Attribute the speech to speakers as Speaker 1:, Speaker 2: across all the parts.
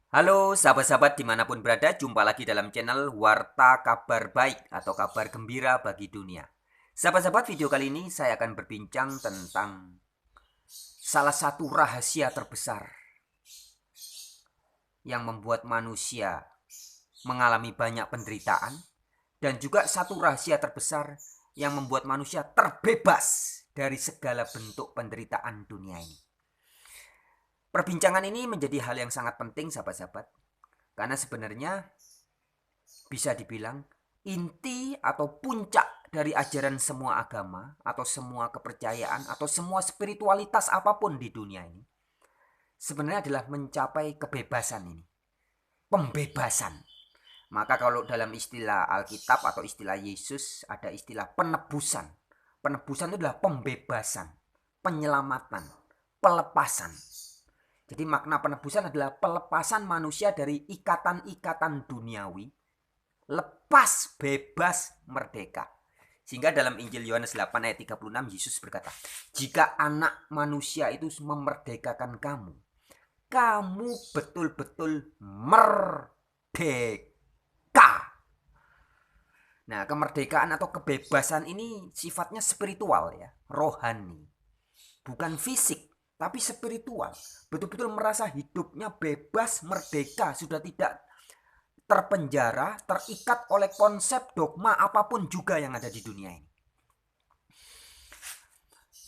Speaker 1: Halo sahabat-sahabat dimanapun berada, jumpa lagi dalam channel Warta Kabar Baik atau kabar gembira bagi dunia. Sahabat-sahabat, video kali ini saya akan berbincang tentang salah satu rahasia terbesar yang membuat manusia mengalami banyak penderitaan, dan juga satu rahasia terbesar yang membuat manusia terbebas dari segala bentuk penderitaan dunia ini. Perbincangan ini menjadi hal yang sangat penting sahabat-sahabat, karena sebenarnya bisa dibilang inti atau puncak dari ajaran semua agama atau semua kepercayaan atau semua spiritualitas apapun di dunia ini sebenarnya adalah mencapai kebebasan ini, pembebasan. Maka kalau dalam istilah Alkitab atau istilah Yesus ada istilah penebusan. Penebusan itu adalah pembebasan, penyelamatan, pelepasan. Jadi makna penebusan adalah pelepasan manusia dari ikatan-ikatan duniawi, lepas, bebas, merdeka. Sehingga dalam Injil Yohanes 8 ayat 36 Yesus berkata, jika anak manusia itu memerdekakan kamu, kamu betul-betul merdeka. Nah, kemerdekaan atau kebebasan ini sifatnya spiritual ya, rohani. Bukan fisik, tapi spiritual. Betul-betul merasa hidupnya bebas, merdeka, sudah tidak terpenjara, terikat oleh konsep dogma apapun juga yang ada di dunia ini.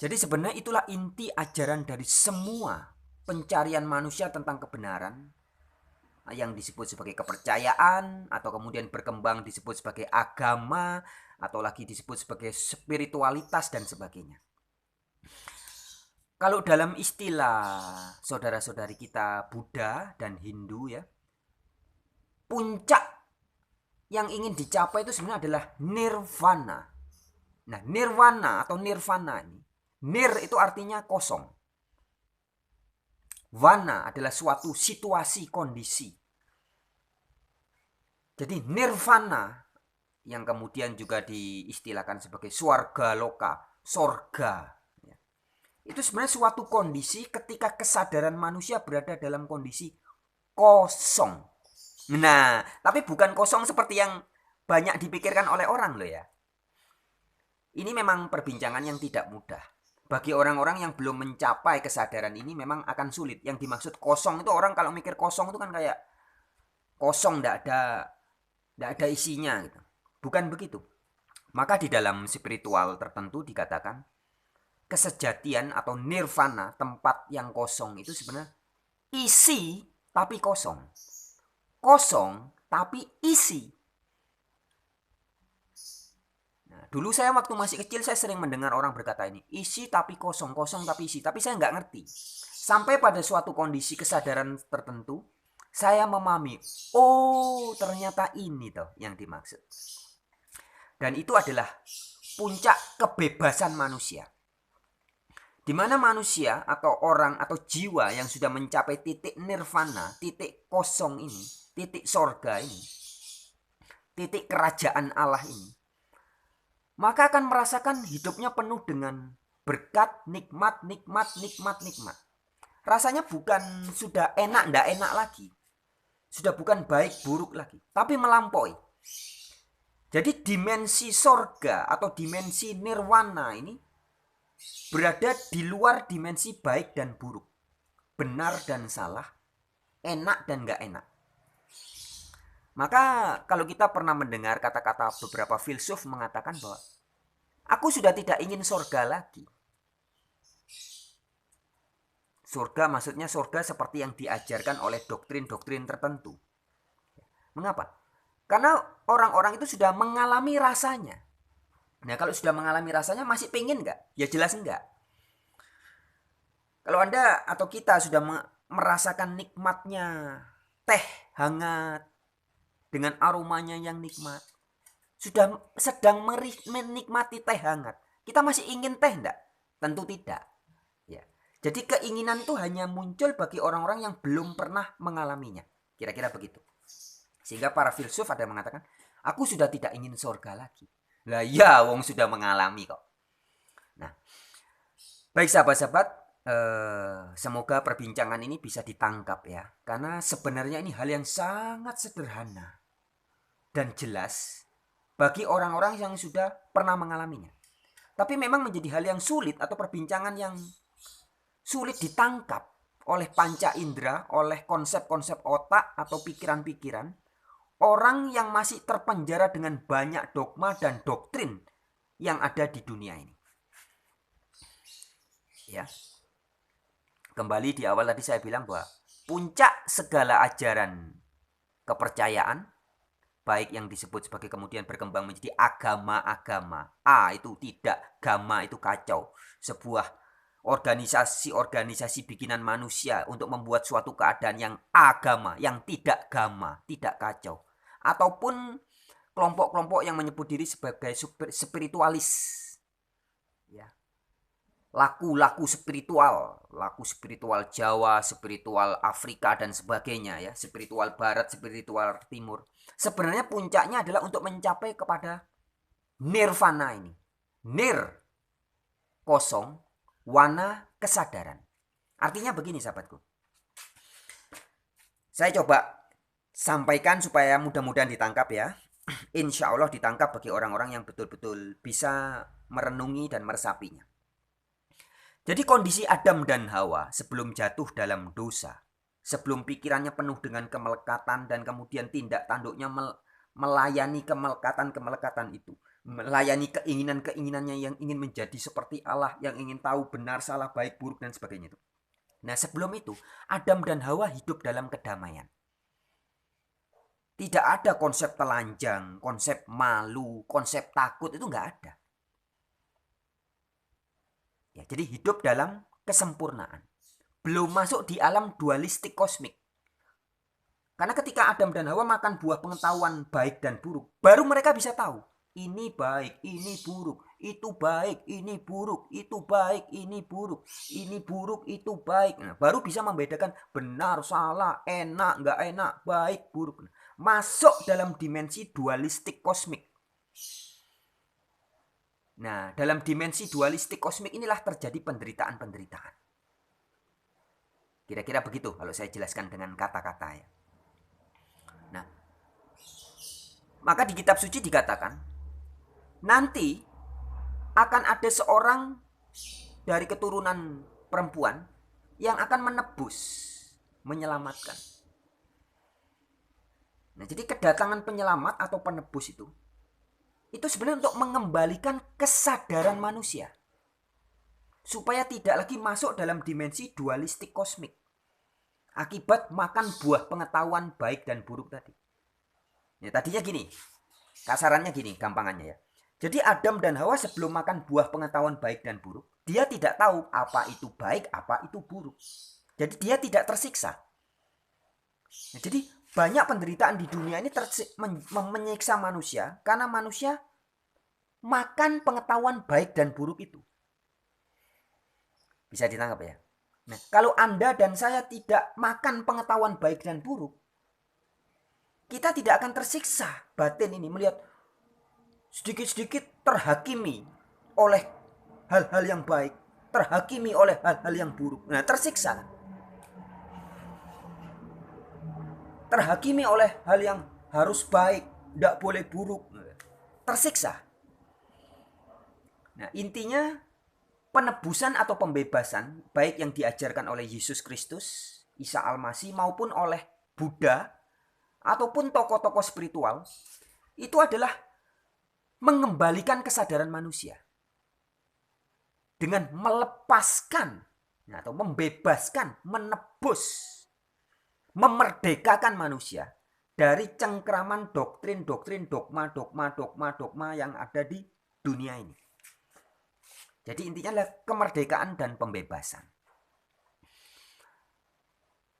Speaker 1: Jadi sebenarnya itulah inti ajaran dari semua pencarian manusia tentang kebenaran, yang disebut sebagai kepercayaan atau kemudian berkembang disebut sebagai agama atau lagi disebut sebagai spiritualitas dan sebagainya. Kalau dalam istilah saudara-saudari kita Buddha dan Hindu ya, puncak yang ingin dicapai itu sebenarnya adalah nirvana. Nah, nirvana atau nirvana ini, nir itu artinya kosong. Vana adalah suatu situasi, kondisi. Jadi nirvana yang kemudian juga diistilahkan sebagai swarga loka, sorga. Itu sebenarnya suatu kondisi ketika kesadaran manusia berada dalam kondisi kosong. Nah, tapi bukan kosong seperti yang banyak dipikirkan oleh orang loh ya. Ini memang perbincangan yang tidak mudah. Bagi orang-orang yang belum mencapai kesadaran ini memang akan sulit. Yang dimaksud kosong itu orang kalau mikir kosong itu kan kayak kosong, tidak ada isinya gitu. Bukan begitu. Maka di dalam spiritual tertentu dikatakan kesejatian atau nirvana, tempat yang kosong itu sebenarnya isi tapi kosong. Kosong tapi isi. Nah, dulu saya waktu masih kecil saya sering mendengar orang berkata ini, isi tapi kosong, kosong tapi isi. Tapi saya nggak ngerti. Sampai pada suatu kondisi kesadaran tertentu, saya memahami, oh ternyata ini toh yang dimaksud. Dan itu adalah puncak kebebasan manusia. Di mana manusia atau orang atau jiwa yang sudah mencapai titik nirvana, titik kosong ini, titik sorga ini, titik kerajaan Allah ini, maka akan merasakan hidupnya penuh dengan berkat, nikmat, nikmat, nikmat, nikmat. Rasanya bukan sudah enak, ndak enak lagi. Sudah bukan baik, buruk lagi. Tapi melampaui. Jadi dimensi sorga atau dimensi nirwana ini berada di luar dimensi baik dan buruk. Benar dan salah. Enak dan nggak enak. Maka kalau kita pernah mendengar kata-kata beberapa filsuf mengatakan bahwa aku sudah tidak ingin surga lagi. Surga maksudnya surga seperti yang diajarkan oleh doktrin-doktrin tertentu. Mengapa? Karena orang-orang itu sudah mengalami rasanya. Nah kalau sudah mengalami rasanya masih pengen nggak? Ya jelas enggak. Kalau Anda atau kita sudah merasakan nikmatnya teh hangat dengan aromanya yang nikmat, sudah sedang menikmati teh hangat, kita masih ingin teh enggak? Tentu tidak. Ya. Jadi keinginan itu hanya muncul bagi orang-orang yang belum pernah mengalaminya. Kira-kira begitu. Sehingga para filsuf ada yang mengatakan, aku sudah tidak ingin surga lagi. Lah ya, wong sudah mengalami kok. Nah, baik sahabat-sahabat, semoga perbincangan ini bisa ditangkap ya. Karena sebenarnya ini hal yang sangat sederhana dan jelas bagi orang-orang yang sudah pernah mengalaminya. Tapi memang menjadi hal yang sulit atau perbincangan yang sulit ditangkap oleh panca indera, oleh konsep-konsep otak atau pikiran-pikiran orang yang masih terpenjara dengan banyak dogma dan doktrin yang ada di dunia ini. Ya. Kembali di awal tadi saya bilang bahwa puncak segala ajaran kepercayaan, baik yang disebut sebagai kemudian berkembang menjadi agama-agama. Itu tidak, agama itu kacau. Sebuah organisasi-organisasi bikinan manusia untuk membuat suatu keadaan yang agama, yang tidak gama, tidak kacau. Ataupun kelompok-kelompok yang menyebut diri sebagai spiritualis. Ya. Laku spiritual Jawa, spiritual Afrika dan sebagainya ya, spiritual Barat, spiritual Timur. Sebenarnya puncaknya adalah untuk mencapai kepada nirvana ini. Nir, kosong, wana, kesadaran. Artinya begini sahabatku. Saya coba sampaikan supaya mudah-mudahan ditangkap ya. Insya Allah ditangkap bagi orang-orang yang betul-betul bisa merenungi dan meresapinya. Jadi kondisi Adam dan Hawa sebelum jatuh dalam dosa, sebelum pikirannya penuh dengan kemelekatan dan kemudian tindak tanduknya melayani kemelekatan itu, melayani keinginannya yang ingin menjadi seperti Allah, yang ingin tahu benar, salah, baik, buruk dan sebagainya itu. Nah, sebelum itu Adam dan Hawa hidup dalam kedamaian. Tidak ada konsep telanjang, konsep malu, konsep takut, itu nggak ada. Ya, jadi hidup dalam kesempurnaan. Belum masuk di alam dualistik kosmik. Karena ketika Adam dan Hawa makan buah pengetahuan baik dan buruk, baru mereka bisa tahu. Ini baik, ini buruk, itu baik, ini buruk, itu baik, ini buruk, ini buruk, itu baik. Nah, baru bisa membedakan benar, salah, enak, nggak enak, baik, buruk. Masuk dalam dimensi dualistik kosmik. Nah, dalam dimensi dualistik kosmik inilah terjadi penderitaan-penderitaan. Kira-kira begitu kalau saya jelaskan dengan kata-kata ya. Nah, maka di kitab suci dikatakan, nanti akan ada seorang dari keturunan perempuan yang akan menebus, menyelamatkan. Nah, jadi kedatangan penyelamat atau penebus itu sebenarnya untuk mengembalikan kesadaran manusia supaya tidak lagi masuk dalam dimensi dualistik kosmik akibat makan buah pengetahuan baik dan buruk tadi. Ya, tadinya gini, kasarannya gini, gampangannya ya. Jadi Adam dan Hawa sebelum makan buah pengetahuan baik dan buruk, dia tidak tahu apa itu baik, apa itu buruk. Jadi dia tidak tersiksa. Nah, jadi banyak penderitaan di dunia ini menyiksa manusia karena manusia makan pengetahuan baik dan buruk itu. Bisa ditangkap ya? Nah, kalau Anda dan saya tidak makan pengetahuan baik dan buruk, kita tidak akan tersiksa batin ini melihat sedikit-sedikit terhakimi oleh hal-hal yang baik, terhakimi oleh hal-hal yang buruk. Nah, tersiksa. Terhakimi oleh hal yang harus baik, tidak boleh buruk. Tersiksa. Nah, intinya penebusan atau pembebasan baik yang diajarkan oleh Yesus Kristus, Isa Al-Masih maupun oleh Buddha ataupun tokoh-tokoh spiritual itu adalah mengembalikan kesadaran manusia dengan melepaskan atau membebaskan, menebus, memerdekakan manusia dari cengkraman doktrin-doktrin, dogma yang ada di dunia ini. Jadi intinya adalah kemerdekaan dan pembebasan.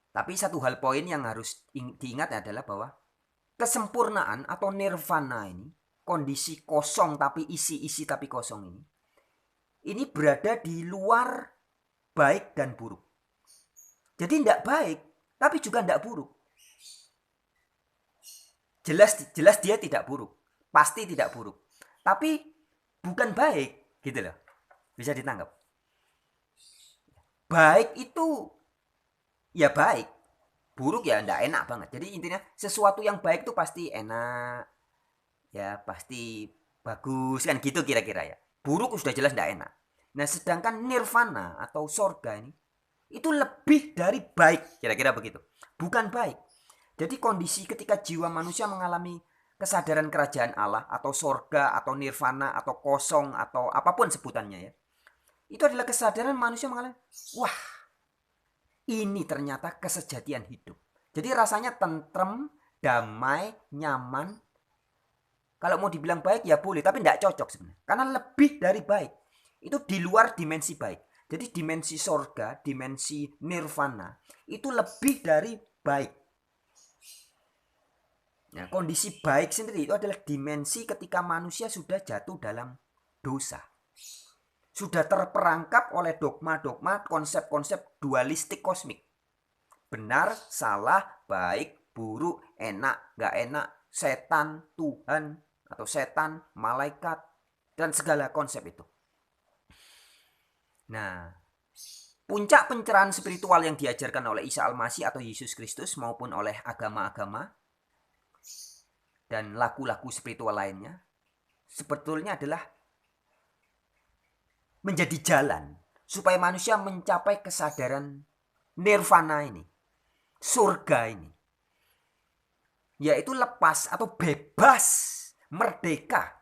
Speaker 1: Tapi satu hal poin yang harus diingat adalah bahwa kesempurnaan atau nirvana ini, kondisi kosong tapi isi tapi kosong ini berada di luar baik dan buruk. Jadi tidak baik, tapi juga tidak buruk. Jelas dia tidak buruk, pasti tidak buruk. Tapi bukan baik, gitu loh. Bisa ditangkap. baik itu ya baik, buruk ya enggak enak banget. Jadi intinya sesuatu yang baik itu pasti enak, ya pasti bagus kan gitu kira-kira ya. Buruk sudah jelas enggak enak. Nah sedangkan nirvana atau sorga ini itu lebih dari baik, kira-kira begitu. Bukan baik. Jadi kondisi ketika jiwa manusia mengalami kesadaran kerajaan Allah atau sorga atau nirvana atau kosong atau apapun sebutannya ya. Itu adalah kesadaran manusia mengalami, wah ini ternyata kesejatian hidup. Jadi rasanya tentrem, damai, nyaman. Kalau mau dibilang baik ya boleh, tapi tidak cocok sebenarnya. Karena lebih dari baik. Itu di luar dimensi baik. Jadi dimensi sorga, dimensi nirvana, itu lebih dari baik. Nah, kondisi baik sendiri itu adalah dimensi ketika manusia sudah jatuh dalam dosa. Sudah terperangkap oleh dogma-dogma, konsep-konsep dualistik kosmik. Benar, salah, baik, buruk, enak, gak enak, setan, Tuhan, atau setan, malaikat, dan segala konsep itu. Nah, puncak pencerahan spiritual yang diajarkan oleh Isa Al-Masih atau Yesus Kristus maupun oleh agama-agama dan laku-laku spiritual lainnya sebetulnya adalah menjadi jalan supaya manusia mencapai kesadaran nirvana ini, surga ini, yaitu lepas atau bebas, merdeka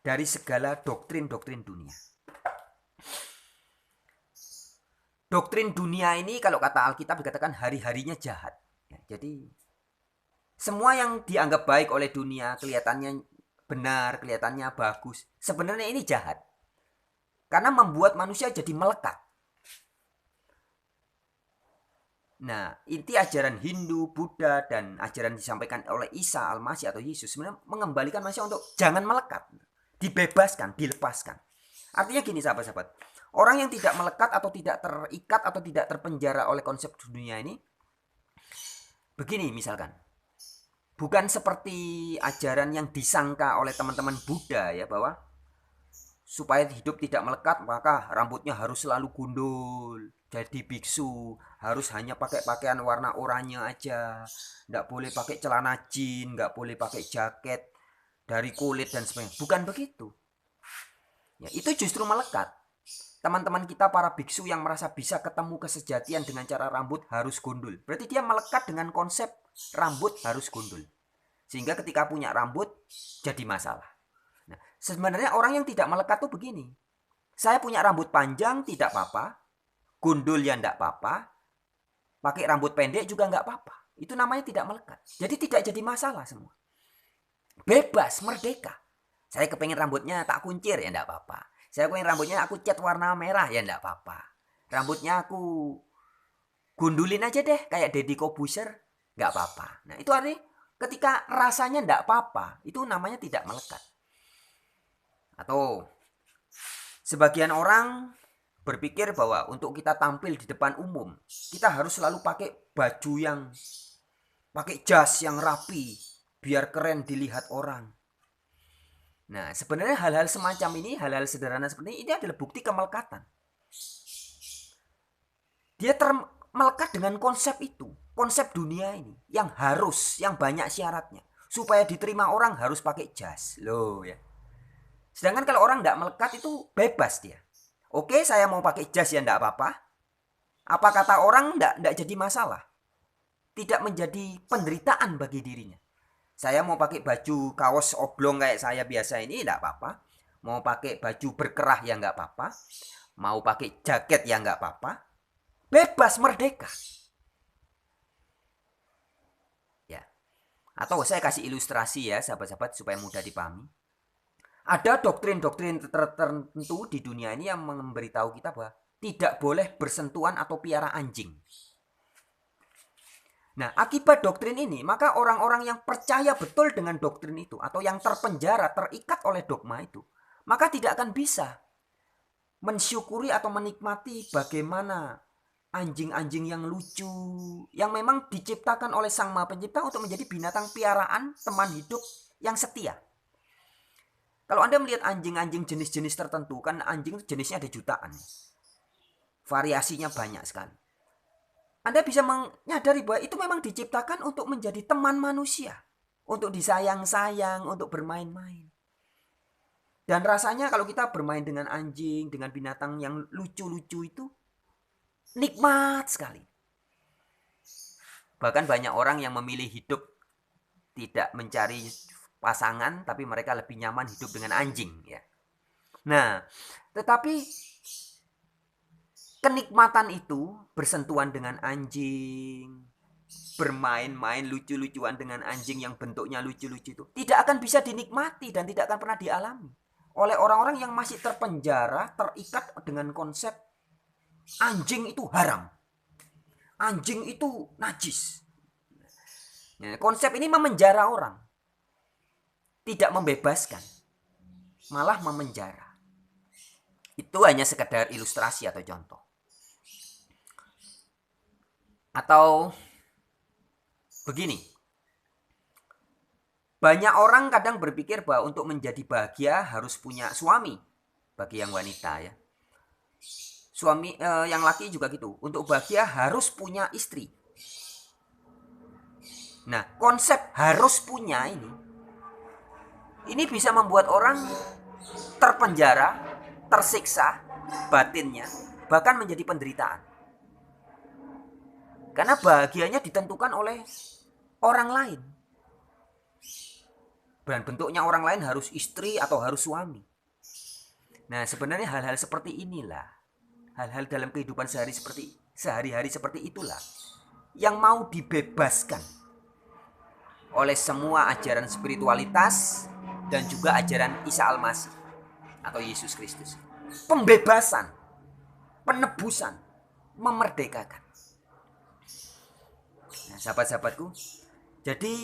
Speaker 1: dari segala doktrin-doktrin dunia. Doktrin dunia ini kalau kata Alkitab dikatakan hari-harinya jahat. Jadi semua yang dianggap baik oleh dunia kelihatannya benar, kelihatannya bagus. Sebenarnya ini jahat. Karena membuat manusia jadi melekat. Nah, inti ajaran Hindu, Buddha, dan ajaran disampaikan oleh Isa Al-Masih atau Yesus sebenarnya mengembalikan manusia untuk jangan melekat. Dibebaskan, dilepaskan. Artinya gini sahabat-sahabat. Orang yang tidak melekat atau tidak terikat atau tidak terpenjara oleh konsep dunia ini, begini misalkan, bukan seperti ajaran yang disangka oleh teman-teman Buddha ya, bahwa supaya hidup tidak melekat maka rambutnya harus selalu gundul. Jadi biksu harus hanya pakai pakaian warna oranye aja, nggak boleh pakai celana jeans, nggak boleh pakai jaket dari kulit dan sebagainya. Bukan begitu. Ya, itu justru melekat. Teman-teman kita para biksu yang merasa bisa ketemu kesejatian dengan cara rambut harus gundul. Berarti dia melekat dengan konsep rambut harus gundul. Sehingga ketika punya rambut jadi masalah. Nah, sebenarnya orang yang tidak melekat tuh begini. Saya punya rambut panjang tidak apa-apa. Gundul ya enggak apa-apa. Pakai rambut pendek juga enggak apa-apa. Itu namanya tidak melekat. Jadi tidak jadi masalah semua. Bebas, merdeka. Saya kepengen rambutnya tak kuncir ya enggak apa-apa. Saya pengen rambutnya aku cat warna merah ya enggak apa-apa. Rambutnya aku gundulin aja deh kayak Deddy Corbuzier, enggak apa-apa. Nah, itu artinya ketika rasanya enggak apa-apa, itu namanya tidak melekat. Atau sebagian orang berpikir bahwa untuk kita tampil di depan umum, kita harus selalu pakai baju yang pakai jas yang rapi biar keren dilihat orang. Nah, sebenarnya hal-hal semacam ini, hal-hal sederhana seperti ini adalah bukti kemelekatan. Dia melekat dengan konsep itu, konsep dunia ini, yang harus, yang banyak syaratnya. Supaya diterima orang harus pakai jas, loh ya. Sedangkan kalau orang tidak melekat itu bebas dia. Oke, saya mau pakai jas ya tidak apa-apa. Apa kata orang tidak jadi masalah. Tidak menjadi penderitaan bagi dirinya. Saya mau pakai baju kaos oblong kayak saya biasa ini tidak apa-apa. Mau pakai baju berkerah ya nggak apa-apa. Mau pakai jaket ya nggak apa-apa. Bebas, merdeka. Ya. Atau saya kasih ilustrasi ya sahabat-sahabat supaya mudah dipahami. Ada doktrin-doktrin tertentu di dunia ini yang memberitahu kita bahwa tidak boleh bersentuhan atau piara anjing. Nah, akibat doktrin ini, maka orang-orang yang percaya betul dengan doktrin itu atau yang terpenjara, terikat oleh dogma itu, maka tidak akan bisa mensyukuri atau menikmati bagaimana anjing-anjing yang lucu, yang memang diciptakan oleh Sang Maha Pencipta untuk menjadi binatang piaraan, teman hidup yang setia. Kalau Anda melihat anjing-anjing jenis-jenis tertentu, kan anjing jenisnya ada jutaan. variasinya banyak sekali. Anda bisa menyadari bahwa itu memang diciptakan untuk menjadi teman manusia, untuk disayang-sayang, untuk bermain-main. Dan rasanya kalau kita bermain dengan anjing, dengan binatang yang lucu-lucu itu nikmat sekali. Bahkan banyak orang yang memilih hidup tidak mencari pasangan, tapi mereka lebih nyaman hidup dengan anjing, ya. Nah, tetapi kenikmatan itu bersentuhan dengan anjing, bermain-main lucu-lucuan dengan anjing yang bentuknya lucu-lucu itu tidak akan bisa dinikmati dan tidak akan pernah dialami oleh orang-orang yang masih terpenjara, terikat dengan konsep anjing itu haram, anjing itu najis. Nah, konsep ini memenjara orang, tidak membebaskan, malah memenjara. Itu hanya sekedar ilustrasi atau contoh. Atau begini, banyak orang kadang berpikir bahwa untuk menjadi bahagia harus punya suami, bagi yang wanita, ya. Suami yang laki juga gitu, untuk bahagia harus punya istri. Nah, konsep harus punya ini bisa membuat orang terpenjara, tersiksa batinnya, bahkan menjadi penderitaan. Karena bahagianya ditentukan oleh orang lain. Dan bentuknya orang lain harus istri atau harus suami. Nah, sebenarnya hal-hal seperti inilah, hal-hal dalam kehidupan sehari-hari seperti itulah yang mau dibebaskan oleh semua ajaran spiritualitas dan juga ajaran Isa Al-Masih atau Yesus Kristus. Pembebasan, penebusan, memerdekakan. Nah, sahabat-sahabatku, jadi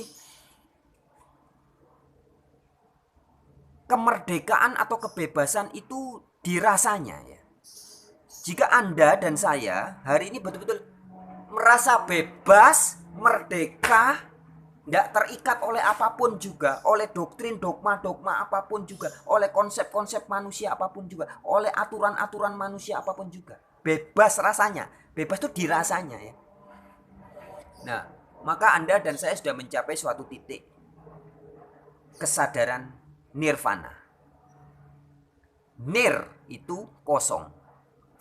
Speaker 1: kemerdekaan atau kebebasan itu dirasanya, ya. Jika Anda dan saya hari ini betul-betul merasa bebas, merdeka, tidak terikat oleh apapun juga, oleh doktrin, dogma apapun juga, oleh konsep-konsep manusia apapun juga, oleh aturan-aturan manusia apapun juga. Bebas rasanya, bebas itu dirasanya, ya. Nah, maka Anda dan saya sudah mencapai suatu titik kesadaran nirvana. Nir itu kosong.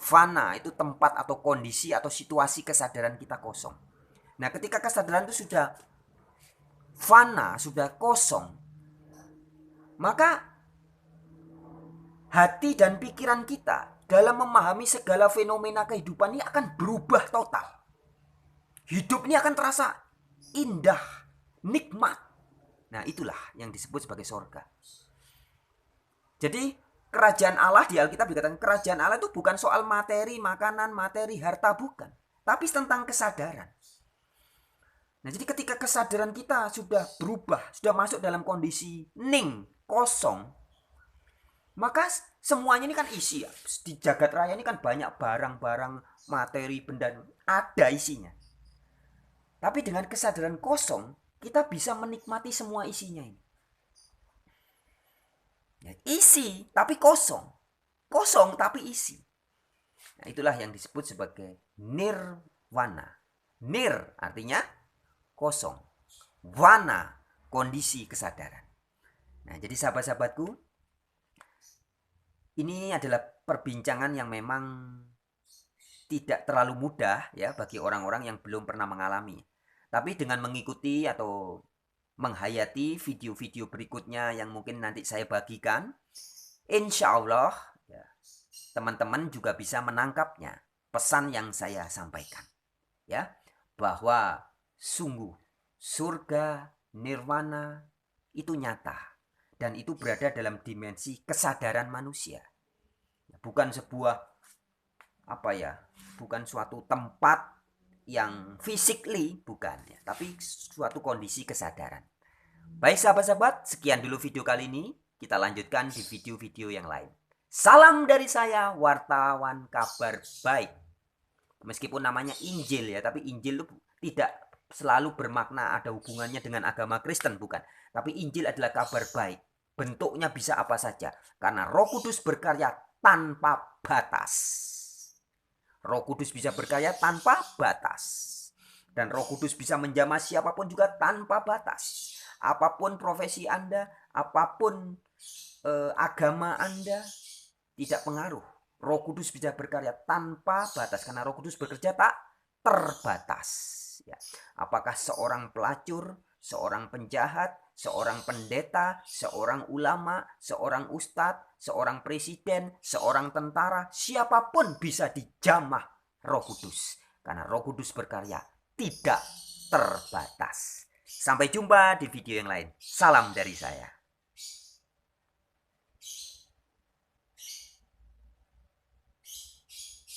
Speaker 1: Vana itu tempat atau kondisi atau situasi kesadaran kita kosong. Nah, ketika kesadaran itu sudah vana, sudah kosong, maka hati dan pikiran kita dalam memahami segala fenomena kehidupan ini akan berubah total. Hidup ini akan terasa indah, nikmat. Nah, itulah yang disebut sebagai sorga. Jadi kerajaan Allah di Alkitab dikatakan kerajaan Allah itu bukan soal materi, makanan, materi, harta, bukan. Tapi tentang kesadaran. Nah, jadi ketika kesadaran kita sudah berubah, sudah masuk dalam kondisi ning, kosong, maka semuanya ini kan isi, ya. Di jagat raya ini kan banyak barang-barang, materi, benda, ada isinya. Tapi dengan kesadaran kosong, kita bisa menikmati semua isinya ini. Isi tapi kosong, kosong tapi isi. Nah, itulah yang disebut sebagai nirvana. Nir artinya kosong, vana kondisi kesadaran. Nah, jadi sahabat-sahabatku, ini adalah perbincangan yang memang tidak terlalu mudah, ya, bagi orang-orang yang belum pernah mengalami. Tapi dengan mengikuti atau menghayati video-video berikutnya yang mungkin nanti saya bagikan, insya Allah, ya, teman-teman juga bisa menangkapnya, pesan yang saya sampaikan, ya, bahwa sungguh surga, nirwana itu nyata dan itu berada dalam dimensi kesadaran manusia. Bukan sebuah bukan suatu tempat yang physically, bukan, ya, tapi suatu kondisi kesadaran. Baik sahabat-sahabat, sekian dulu video kali ini. Kita lanjutkan di video-video yang lain. Salam dari saya, wartawan kabar baik. Meskipun namanya Injil, ya, tapi Injil itu tidak selalu bermakna ada hubungannya dengan agama Kristen, bukan. Tapi Injil adalah kabar baik. Bentuknya bisa apa saja, karena Roh Kudus berkarya tanpa batas. Roh Kudus bisa berkarya tanpa batas. Dan Roh Kudus bisa menjamah siapapun juga tanpa batas. Apapun profesi Anda, apapun agama Anda, tidak pengaruh. Roh Kudus bisa berkarya tanpa batas karena Roh Kudus bekerja tak terbatas. Ya. Apakah seorang pelacur, seorang penjahat, seorang pendeta, seorang ulama, seorang ustadz, seorang presiden, seorang tentara, siapapun bisa dijamah Roh Kudus karena Roh Kudus berkarya tidak terbatas. Sampai jumpa di video yang lain. Salam dari saya.